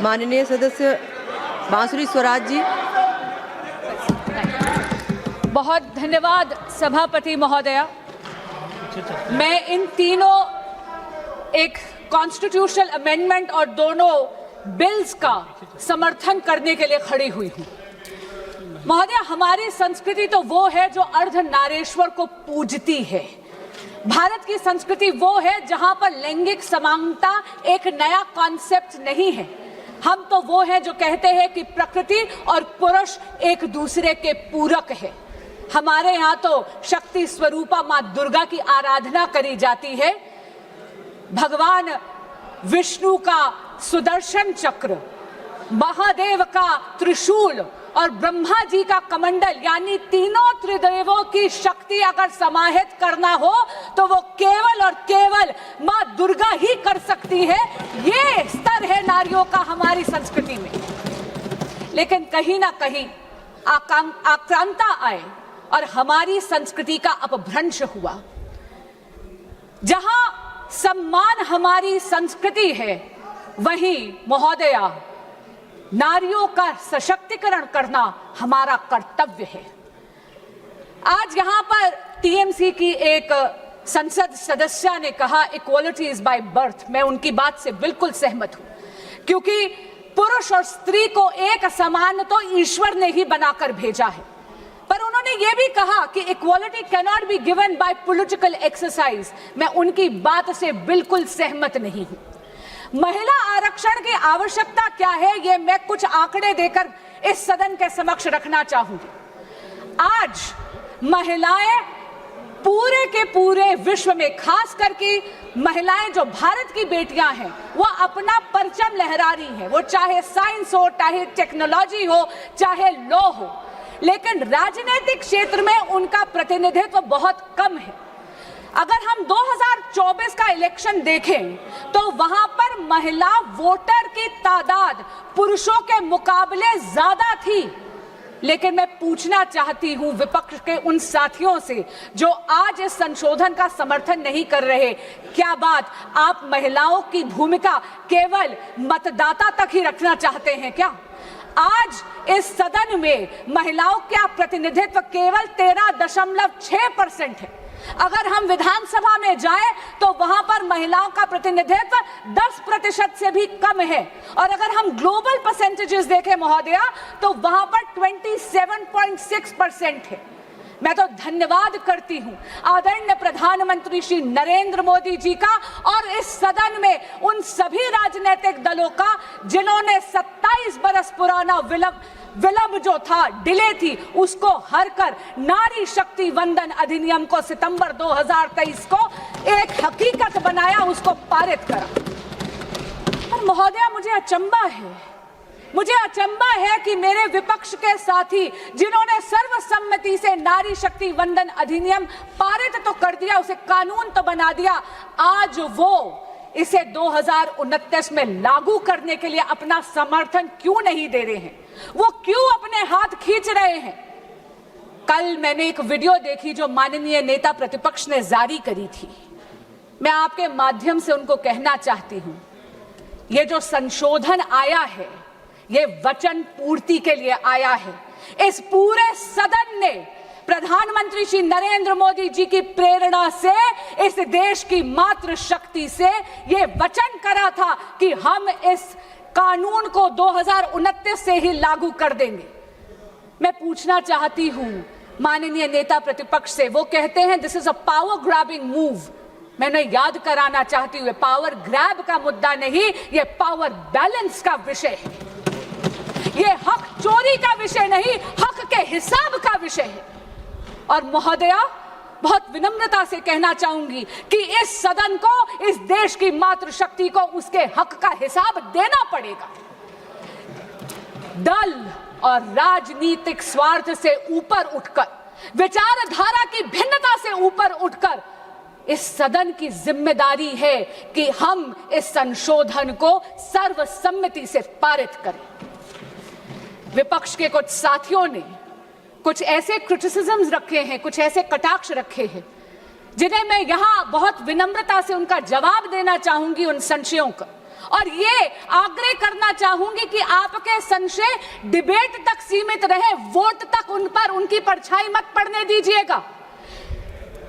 माननीय सदस्य बांसुरी स्वराज जी। बहुत धन्यवाद सभापति महोदया। मैं इन तीनों एक कॉन्स्टिट्यूशनल अमेंडमेंट और दोनों बिल्स का समर्थन करने के लिए खड़ी हुई हूं। महोदया, हमारी संस्कृति तो वो है जो अर्धनारीश्वर को पूजती है। भारत की संस्कृति वो है जहां पर लैंगिक समानता एक नया कॉन्सेप्ट नहीं है। हम तो वो हैं जो कहते हैं कि प्रकृति और पुरुष एक दूसरे के पूरक है। हमारे यहाँ तो शक्ति स्वरूपा माँ दुर्गा की आराधना करी जाती है। भगवान विष्णु का सुदर्शन चक्र, महादेव का त्रिशूल और ब्रह्मा जी का कमंडल, यानी तीनों त्रिदेवों की शक्ति अगर समाहित करना हो तो वो केवल और केवल माँ दुर्गा ही कर सकती है। ये स्तर है नारियों का हमारी संस्कृति में। लेकिन कहीं ना कहीं आक्रांता आए और हमारी संस्कृति का अपभ्रंश हुआ। जहां सम्मान हमारी संस्कृति है, वहीं महोदया नारियों का सशक्तिकरण करना हमारा कर्तव्य है। आज यहाँ पर टीएमसी की एक संसद सदस्य ने कहा इक्वालिटी इज बाय बर्थ। मैं उनकी बात से बिल्कुल सहमत हूं, क्योंकि पुरुष और स्त्री को एक समान तो ईश्वर ने ही बनाकर भेजा है। पर उन्होंने ये भी कहा कि equality can not be given by political exercise. मैं उनकी बात से बिल्कुल सहमत नहीं हूं। महिला आरक्षण की आवश्यकता क्या है, ये मैं कुछ आंकड़े देकर इस सदन के समक्ष रखना चाहूंगी। आज महिलाएं पूरे के पूरे विश्व में, खास करके महिलाएं जो भारत की बेटियां हैं, वो अपना परचम लहरा रही हैं। वो चाहे साइंस हो, चाहे टेक्नोलॉजी हो, चाहे लॉ हो, लेकिन राजनीतिक क्षेत्र में उनका प्रतिनिधित्व बहुत कम है। अगर हम 2024 का इलेक्शन देखें तो वहां पर महिला वोटर की तादाद पुरुषों के मुकाबले ज्यादा थी। लेकिन मैं पूछना चाहती हूं विपक्ष के उन साथियों से जो आज इस संशोधन का समर्थन नहीं कर रहे, क्या बात आप महिलाओं की भूमिका केवल मतदाता तक ही रखना चाहते हैं क्या? आज इस सदन में महिलाओं का प्रतिनिधित्व केवल 13.6% है। अगर हम विधानसभा में जाएं तो वहां पर महिलाओं का प्रतिनिधित्व 10% से भी कम है। और अगर हम ग्लोबल परसेंटेजेस देखें महोदया, तो वहां पर 27.6% है। मैं तो धन्यवाद करती हूं आदरणीय प्रधानमंत्री श्री नरेंद्र मोदी जी का और इस सदन में उन सभी राजनीतिक दलों का जिन्होंने 27 बरस पुराना विलंब जो था, डिले थी, उसको हर कर नारी शक्ति वंदन अधिनियम को सितंबर 2023 को एक हकीकत बनाया, उसको पारित करा। पर महोदया, मुझे अचंबा है कि मेरे विपक्ष के साथी जिन्होंने सर्वसम्मति से नारी शक्ति वंदन अधिनियम पारित तो कर दिया, उसे कानून तो बना दिया, आज वो इसे 2029 में लागू करने के लिए अपना समर्थन क्यों नहीं दे रहे हैं? वो क्यों अपने हाथ खींच रहे हैं? कल मैंने एक वीडियो देखी जो माननीय नेता प्रतिपक्ष ने जारी करी थी। मैं आपके माध्यम से उनको कहना चाहती हूं, ये जो संशोधन आया है, ये वचन पूर्ति के लिए आया है। इस पूरे सदन ने प्रधानमंत्री श्री नरेंद्र मोदी जी की प्रेरणा से, इस देश की मातृ शक्ति से ये वचन करा था कि हम इस कानून को 2029 से ही लागू कर देंगे। मैं पूछना चाहती हूं माननीय नेता प्रतिपक्ष से, वो कहते हैं this is a power grabbing move. मैं उन्हें याद कराना चाहती हूँ, पावर ग्रैब का मुद्दा नहीं, ये पावर बैलेंस का विषय है। ये हक चोरी का विषय नहीं, हक के हिसाब का विषय है। और महोदया, बहुत विनम्रता से कहना चाहूंगी कि इस सदन को, इस देश की मातृशक्ति को उसके हक का हिसाब देना पड़ेगा। दल और राजनीतिक स्वार्थ से ऊपर उठकर, विचारधारा की भिन्नता से ऊपर उठकर, इस सदन की जिम्मेदारी है कि हम इस संशोधन को सर्वसम्मति से पारित करें। विपक्ष के कुछ साथियों ने कुछ ऐसे क्रिटिसिज्म्स रखे हैं, कुछ ऐसे कटाक्ष रखे हैं, जिन्हें मैं यहां बहुत विनम्रता से उनका जवाब देना चाहूंगी, उन संशयों का। और ये आग्रह करना चाहूंगी कि आपके संशय डिबेट तक सीमित रहे, वोट तक उन पर उनकी परछाई मत पड़ने दीजिएगा।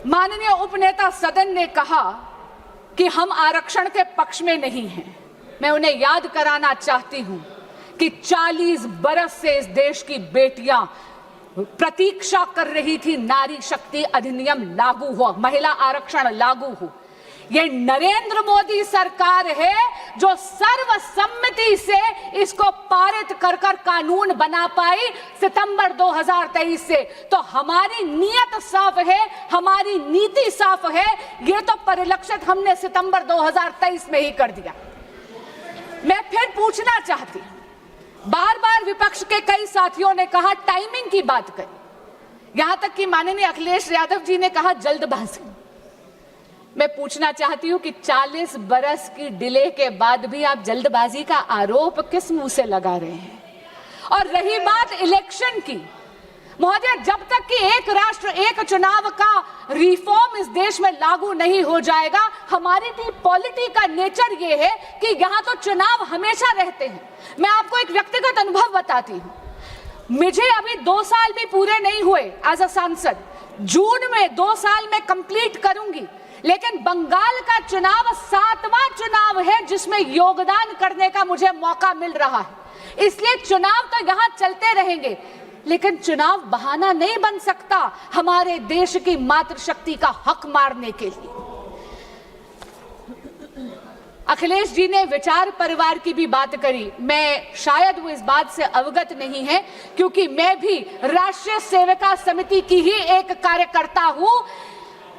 माननीय उपनेता सदन ने कहा कि हम आरक्षण के पक्ष में नहीं हैं। मैं उन्हें याद कराना चाहती हूं कि 40 बरस से इस देश की बेटियां प्रतीक्षा कर रही थी नारी शक्ति अधिनियम लागू हो, महिला आरक्षण लागू हो। ये नरेंद्र मोदी सरकार है जो सर्वसम्मति से इसको पारित कर कानून बना पाई सितंबर 2023 से। तो हमारी नीयत साफ है, हमारी नीति साफ है, ये तो परिलक्षित हमने सितंबर 2023 में ही कर दिया। मैं फिर पूछना चाहती, बार बार विपक्ष के कई साथियों ने कहा टाइमिंग की बात करी, यहां तक कि माननीय अखिलेश यादव जी ने कहा जल्दबाजी। मैं पूछना चाहती हूं कि 40 बरस की डिले के बाद भी आप जल्दबाजी का आरोप किस मुंह से लगा रहे हैं? और रही बात इलेक्शन की, महोदय, जब तक कि एक राष्ट्र एक चुनाव का रिफॉर्म इस देश में लागू नहीं हो जाएगा, हमारी पॉलिटी का नेचर ये है कि यहां तो चुनाव हमेशा रहते हैं। मैं आपको एक व्यक्तिगत अनुभव बताती हूं। मुझे अभी 2 साल भी पूरे नहीं हुए एज अ सांसद। जून में 2 साल में कंप्लीट करूंगी, लेकिन बंगाल का चुनाव 7वां चुनाव है जिसमें योगदान करने का मुझे मौका मिल रहा है। इसलिए चुनाव तो यहां चलते रहेंगे, लेकिन चुनाव बहाना नहीं बन सकता हमारे देश की मातृशक्ति का हक मारने के लिए। अखिलेश जी ने विचार परिवार की भी बात करी। मैं शायद वो इस बात से अवगत नहीं है, क्योंकि मैं भी राष्ट्रीय सेविका समिति की ही एक कार्यकर्ता हूं।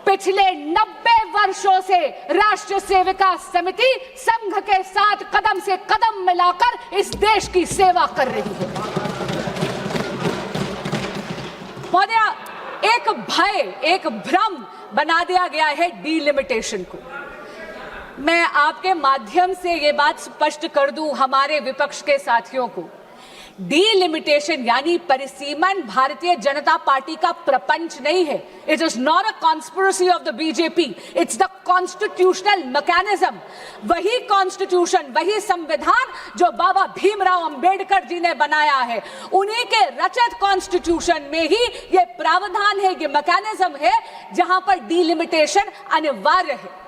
पिछले 90 वर्षों से राष्ट्रीय सेविका समिति संघ के साथ कदम से कदम मिलाकर इस देश की सेवा कर रही है। महोदया, एक भय, एक भ्रम बना दिया गया है डीलिमिटेशन को। मैं आपके माध्यम से ये बात स्पष्ट कर दूं हमारे विपक्ष के साथियों को, डीलिमिटेशन यानी परिसीमन भारतीय जनता पार्टी का प्रपंच नहीं है। It is not a conspiracy of the BJP, it's the constitutional mechanism. वही कॉन्स्टिट्यूशन, वही संविधान जो बाबा भीमराव अंबेडकर जी ने बनाया है, उन्हीं के रचित कॉन्स्टिट्यूशन में ही ये प्रावधान है, ये मैकेनिज्म है जहां पर डीलिमिटेशन अनिवार्य है।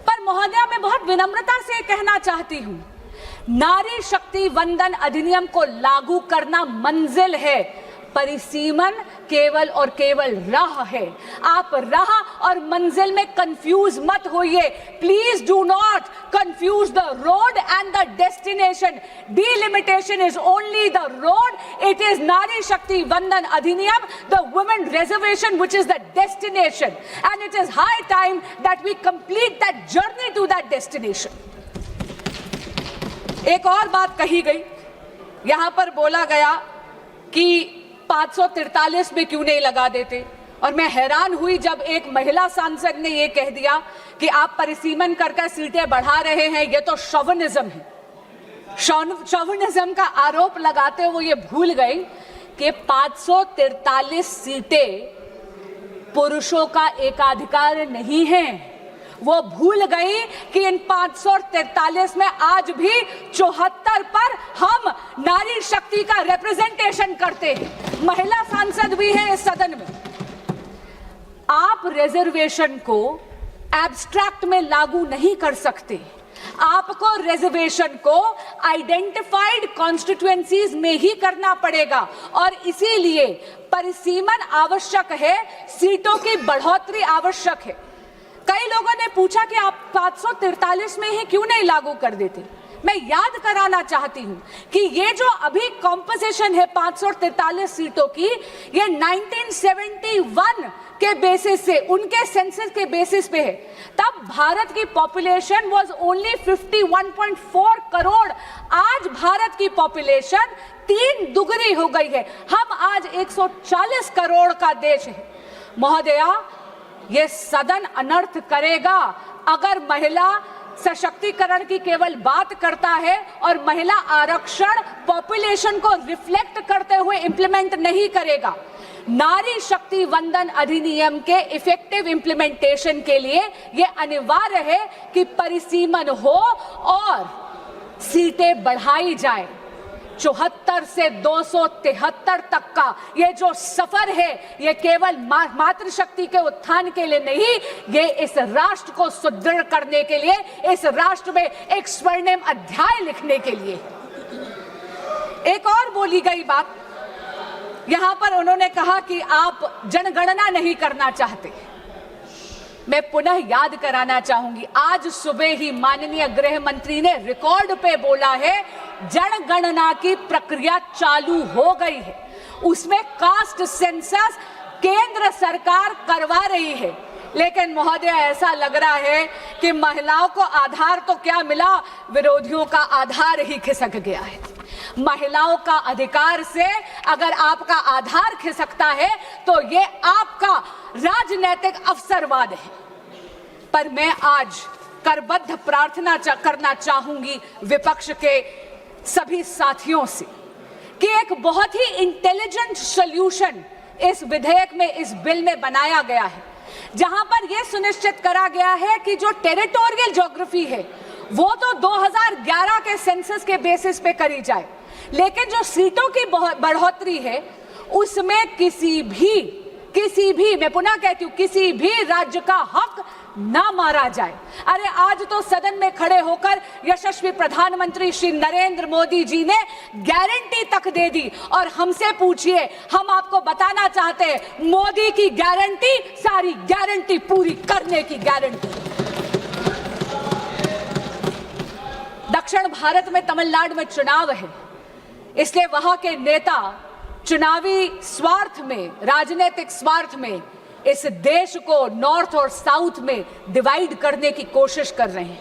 पर महोदया, मैं बहुत विनम्रता से कहना चाहती हूं, नारी शक्ति वंदन अधिनियम को लागू करना मंजिल है, परिसीमन केवल और केवल राह है। आप राह और मंजिल में कंफ्यूज मत होइए। Please do not confuse the road and the destination. Delimitation is only the road, it is नारी शक्ति वंदन अधिनियम, the women reservation which is the destination, and it is high time that we complete that journey to that destination. एक और बात कही गई, यहां पर बोला गया कि 543 में क्यों नहीं लगा देते, और मैं हैरान हुई जब एक महिला सांसद ने यह कह दिया कि आप परिसीमन करके सीटें बढ़ा रहे हैं, यह तो शोविनिज्म है। शोविनिज्म का आरोप लगाते हुए ये भूल गए कि 543 सीटें पुरुषों का एकाधिकार नहीं है। वो भूल गई कि इन 543 में आज भी 74 पर हम नारी शक्ति का रिप्रेजेंटेशन करते हैं। महिला सांसद भी हैं इस सदन में। आप रिजर्वेशन को एब्स्ट्रैक्ट में लागू नहीं कर सकते। आपको रिजर्वेशन को आइडेंटिफाइड कॉन्स्टिट्यूएंसीज में ही करना पड़ेगा, और इसीलिए परिसीमन आवश्यक है, सीटों की बढ़ोतरी आवश्यक है। कई लोगों ने पूछा कि आप 543 में ही क्यों नहीं लागू कर देते। मैं याद कराना चाहती हूं कि ये जो अभी कॉम्पोजिशन है 543 सीटों की, ये 1971 के बेसिस से, उनके सेंसस के बेसिस पे है। तब भारत की पॉपुलेशन वाज ओनली 51.4 करोड़। आज भारत की पॉपुलेशन 3 दुगनी हो गई है। हम आज 140 करोड़ का देश है। महोदया, ये सदन अनर्थ करेगा अगर महिला सशक्तिकरण की केवल बात करता है और महिला आरक्षण पॉपुलेशन को रिफ्लेक्ट करते हुए इंप्लीमेंट नहीं करेगा। नारी शक्ति वंदन अधिनियम के इफेक्टिव इंप्लीमेंटेशन के लिए यह अनिवार्य है कि परिसीमन हो और सीटें बढ़ाई जाए। 74 से 273 तक का ये जो सफर है, ये केवल मातृशक्ति के उत्थान के लिए नहीं, ये इस राष्ट्र को सुदृढ़ करने के लिए, इस राष्ट्र में एक स्वर्णिम अध्याय लिखने के लिए। एक और बोली गई बात, यहां पर उन्होंने कहा कि आप जनगणना नहीं करना चाहते। मैं पुनः याद कराना चाहूंगी, आज सुबह ही माननीय गृह मंत्री ने रिकॉर्ड पे बोला है जनगणना की प्रक्रिया चालू हो गई है, उसमें कास्ट सेंसस केंद्र सरकार करवा रही है। लेकिन महोदय, ऐसा लग रहा है कि महिलाओं को आधार तो क्या मिला, विरोधियों का आधार ही खिसक गया है। महिलाओं का अधिकार से अगर आपका आधार खिसकता है तो ये आपका राजनीतिक अवसरवाद है। पर मैं आज करबद्ध प्रार्थना करना चाहूंगी विपक्ष के सभी साथियों से कि एक बहुत ही इंटेलिजेंट सॉल्यूशन इस विधेयक में, इस बिल में बनाया गया है, जहां पर यह सुनिश्चित करा गया है कि जो टेरिटोरियल ज्योग्राफी है वो तो 2011 के सेंसस के बेसिस पे करी जाए, लेकिन जो सीटों की बढ़ोतरी है उसमें किसी भी मैं पुनः कहती हूं, किसी भी राज्य का हक ना मारा जाए। अरे आज तो सदन में खड़े होकर यशस्वी प्रधानमंत्री श्री नरेंद्र मोदी जी ने गारंटी तक दे दी, और हमसे पूछिए, हम आपको बताना चाहते हैं मोदी की गारंटी सारी गारंटी पूरी करने की गारंटी। दक्षिण भारत में तमिलनाडु में चुनाव है, इसलिए वहां के नेता चुनावी स्वार्थ में, राजनीतिक स्वार्थ में इस देश को नॉर्थ और साउथ में डिवाइड करने की कोशिश कर रहे हैं।